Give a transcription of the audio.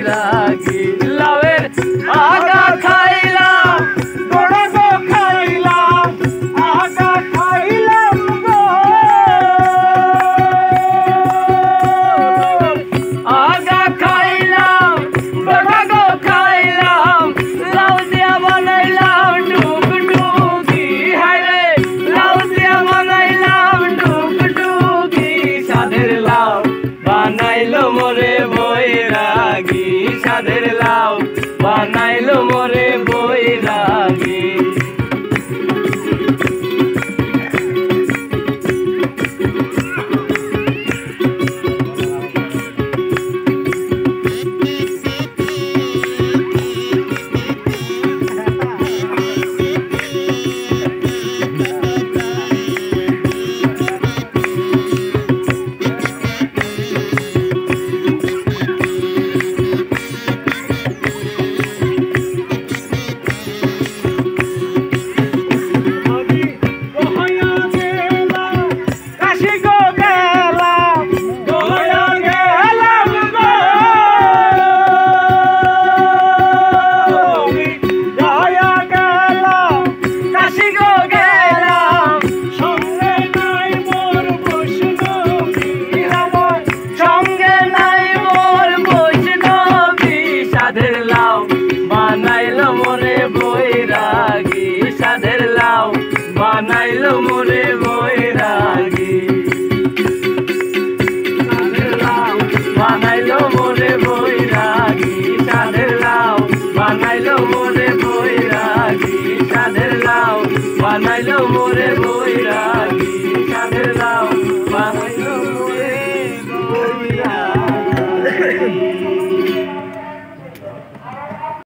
রাগি লাউয়ের আগা খাইলাম গোড়া গো খাইলাম আগা খাইলাম গো আগা খাইলাম গোড়া গো খাইলাম লাউ দিয়া বানাইলাম ডুগডুগি হায়রে লাউ দিয়া বানাইলাম ডুগডুগি সাদের লাউ বানাইলো মোরে বৈরাগী সাদের লাউ বানাইলো মোরে বৈরাগী বানাইলো মোরে বৈরাগী সাদের লাউ বানাইলো মোরে বৈরাগী সাদের লাউ বানাইলো মোরে বৈরাগী সাদের লাউ বানাইলো মোরে বৈরাগী সাদের লাউ বানাইলো মোরে বৈরাগী সাদের লাউ বানাইলো মোরে বৈরাগী